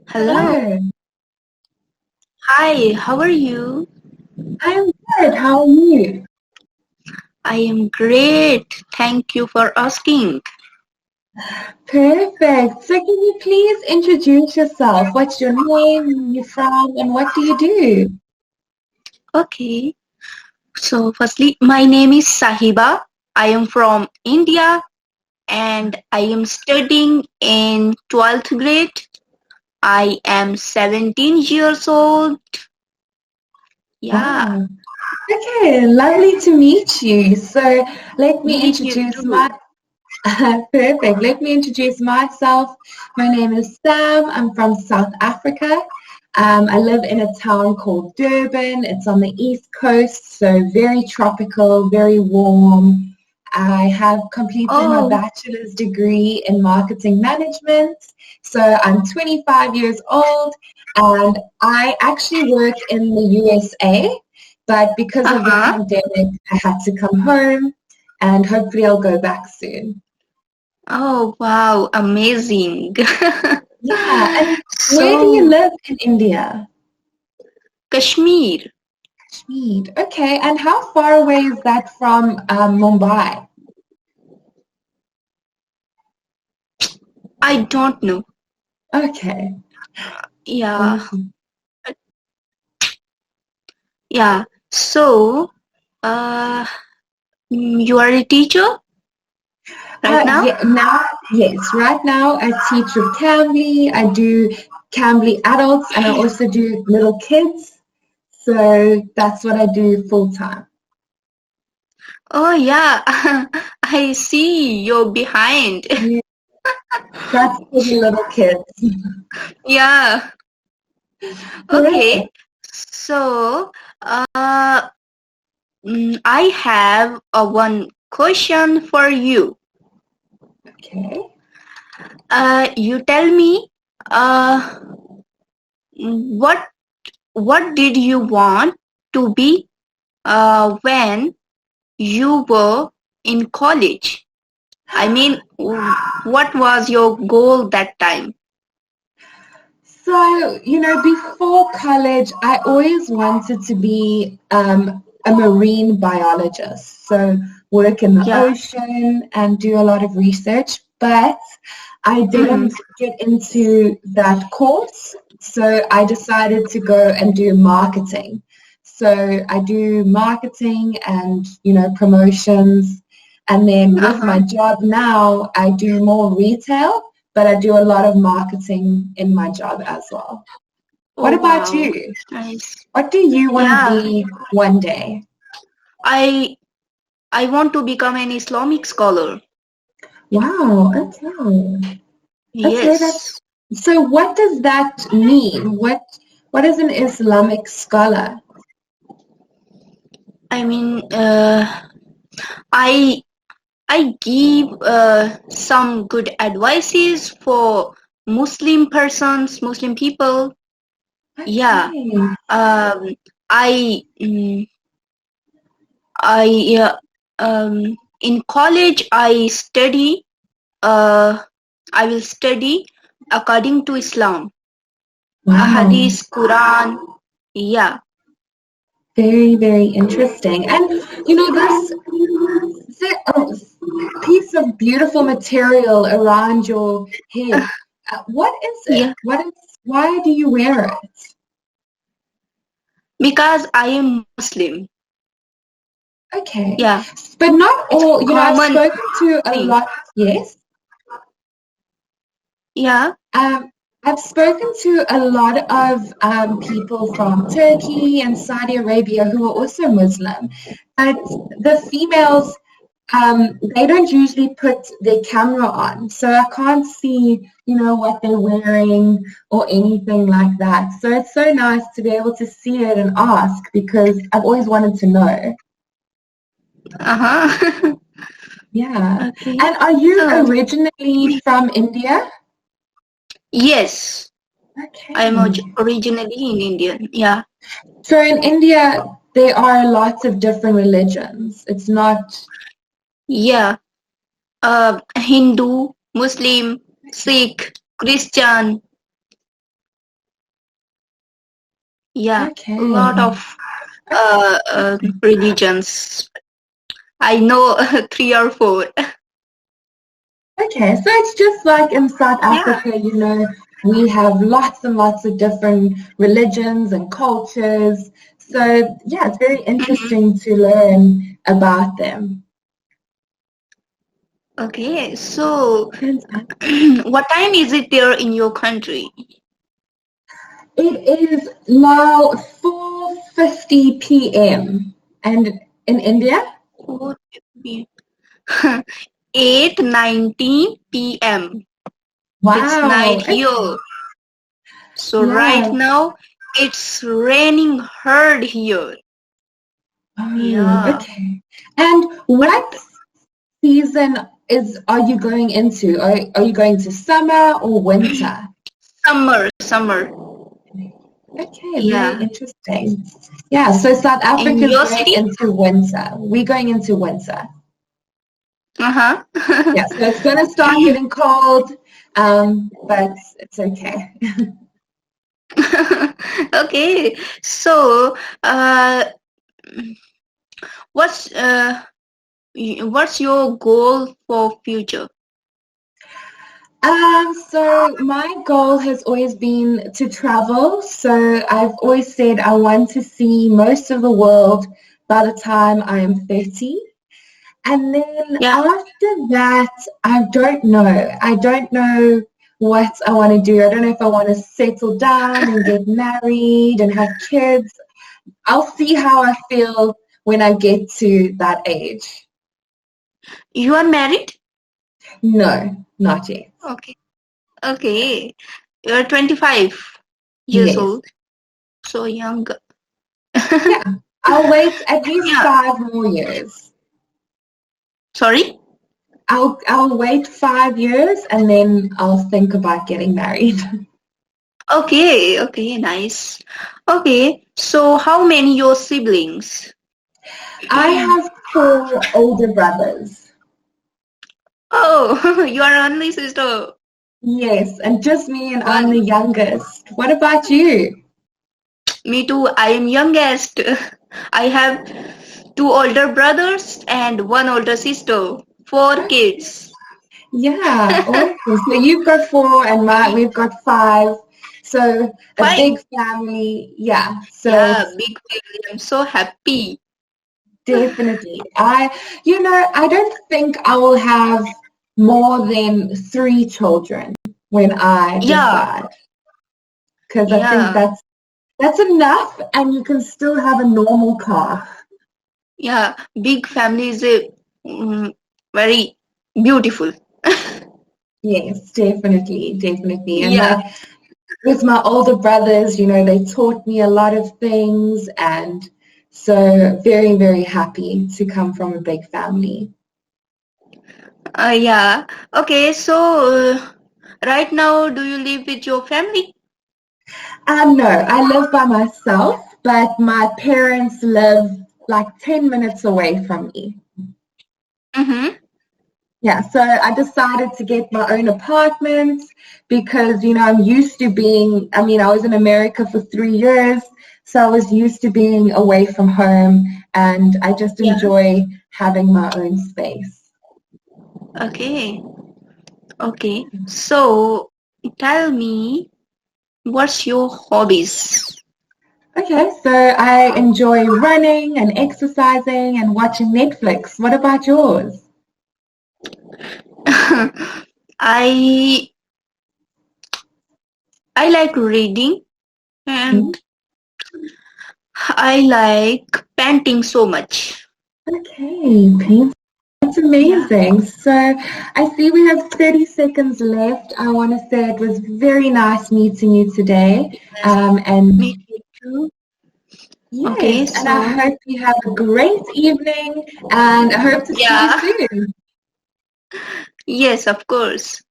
Hello. Hello, Hi, how are you? I'm good. How are you? I am great. Thank you for asking. Perfect. So, can you please introduce yourself? What's your name? Where you from? And what do you do? Okay. So, firstly, my name is Sahiba. I am from India and I am studying in 12th grade. I am 17 years old. Yeah, Wow. Okay, lovely to meet you. So, let me meet you introduce too. my perfect. Let me introduce myself. My name is Sam. I'm from South Africa. I live in a town called Durban. It's on the east coast, so very tropical, very warm. I have completed my Oh, bachelor's degree in marketing management. So I'm 25 years old and I actually work in the USA, but because of the uh-huh. pandemic, I had to come home and hopefully I'll go back soon. Oh, wow, amazing. Yeah, and where do you So, live in India? Kashmir, Kashmir. Okay, and how far away is that from Mumbai? I don't know. Okay, Yeah, awesome. yeah. So, uh, you are a teacher right now? Yeah, now, yes, right now I teach with Cambly. I do Cambly adults and I also do little kids. So that's what I do full time. Oh, yeah. I see you're behind. Yeah, that's for the little kids. Yeah. Correct. Okay. So, uh, I have one question for you. Okay. You tell me, uh, what what did you want to be when you were in college? I mean, what was your goal that time? So, before college, I always wanted to be a marine biologist. So, work in the Yeah. ocean and do a lot of research. But I Mm-hmm. didn't get into that course. So, I decided to go and do marketing. So, I do marketing and, promotions. And then with my Uh-huh. job now, I do more retail, but I do a lot of marketing in my job as well. What Oh about wow. you? Nice. What do you want to Yeah. be one day? I I want to become an Islamic scholar. Wow, okay. Okay, that's Yes. so what does that mean? What is an Islamic scholar? I mean, I I give some good advices for Muslim persons, Muslim people. Yeah. Okay. Um. I I in college I study. Uh. I will study according to Islam. Wow. Hadith, Quran. Yeah. Very, very interesting. And this piece of beautiful material around your head. What is it? Yeah. Why do you wear it? Because I am Muslim. Okay. Yeah. But not It's all, I've common spoken to a thing. lot, yes. Yeah. Um, I've spoken to a lot of people from Turkey and Saudi Arabia who are also Muslim, but the females, they don't usually put their camera on, so I can't see, what they're wearing or anything like that. So it's so nice to be able to see it and ask because I've always wanted to know. Uh-huh. Yeah. Okay. And are you So, originally from India? yes, I am Okay. originally in Indian. Yeah. So in India, there are lots of different religions. It's not, Yeah. Hindu, Muslim, Sikh, Christian. Yeah, Okay. a lot of religions. I know 3 or 4. Okay, so it's just like in South Yeah. Africa, you know, we have lots and lots of different religions and cultures. So yeah, it's very interesting to learn about them. Okay, so Fantastic. what time is it there in your country? It is now 4:50 p.m. And in India? 8:19 p.m. It's Wow. night here. So right Yeah. now it's raining hard here. Oh, Yeah. okay. And what season are you going into? Are you going to summer or winter? Summer. Okay, very Yeah. interesting. Yeah, so South In Africa is your going city? into winter. We're going into winter. Uh-huh. Yeah, so it's going to start getting cold, but it's okay. Okay. So, what's what's your goal for future? So my goal has always been to travel. So I've always said I want to see most of the world by the time I am 30. And then Yeah. after that, I don't know. I don't know what I want to do. I don't know if I want to settle down and get married and have kids. I'll see how I feel when I get to that age. You are married? No, not yet. Okay. Okay. You're 25 years Yes. old. So young. Yeah. I'll wait at least Yeah. 5 more years. Sorry? I'll wait 5 years and then I'll think about getting married. Okay, nice. Okay, so how many your siblings? I have 4 older brothers. Oh, you are only sister. Yes, and just me, and I'm One. the youngest. What about you? Me too. I am youngest. I have 2 older brothers and 1 older sister. 4 kids. Yeah, awesome. So you've got 4 and we've got 5. So a 5. big family. Yeah. So Yeah, it's big family. I'm so happy. definitely. I don't think I will have more than 3 children when I Yeah, decide, because I think yeah, that's enough, and you can still have a normal car. yeah. Big family is a very beautiful. Yes, definitely, definitely. And Yeah. with my older brothers, you know, they taught me a lot of things, and so very, very happy to come from a big family. Yeah. Okay, so right now, do you live with your family? No, I live by myself, but my parents live like 10 minutes away from me. Mm-hmm. Yeah, so I decided to get my own apartment because, you know, I'm used to being, I mean, I was in America for 3 years, so I was used to being away from home, and I just Yeah. enjoy having my own space. Okay. Okay. So tell me, what's your hobbies? Okay, so I enjoy running and exercising and watching Netflix. What about yours? I I like reading Mhm. and I like painting so much. Okay, paint. That's Yeah. amazing. So I see we have 30 seconds left. I want to say it was very nice meeting you today. Yes. And Me too. Okay, yes, and I so hope you have a great evening, and I hope to see you yeah. soon. Yes, of course.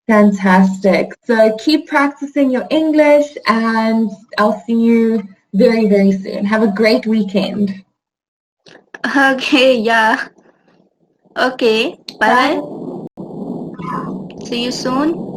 Fantastic. So keep practicing your English, and I'll see you very, very soon. Have a great weekend. Okay, yeah. Okay. Bye Bye. bye. See you soon.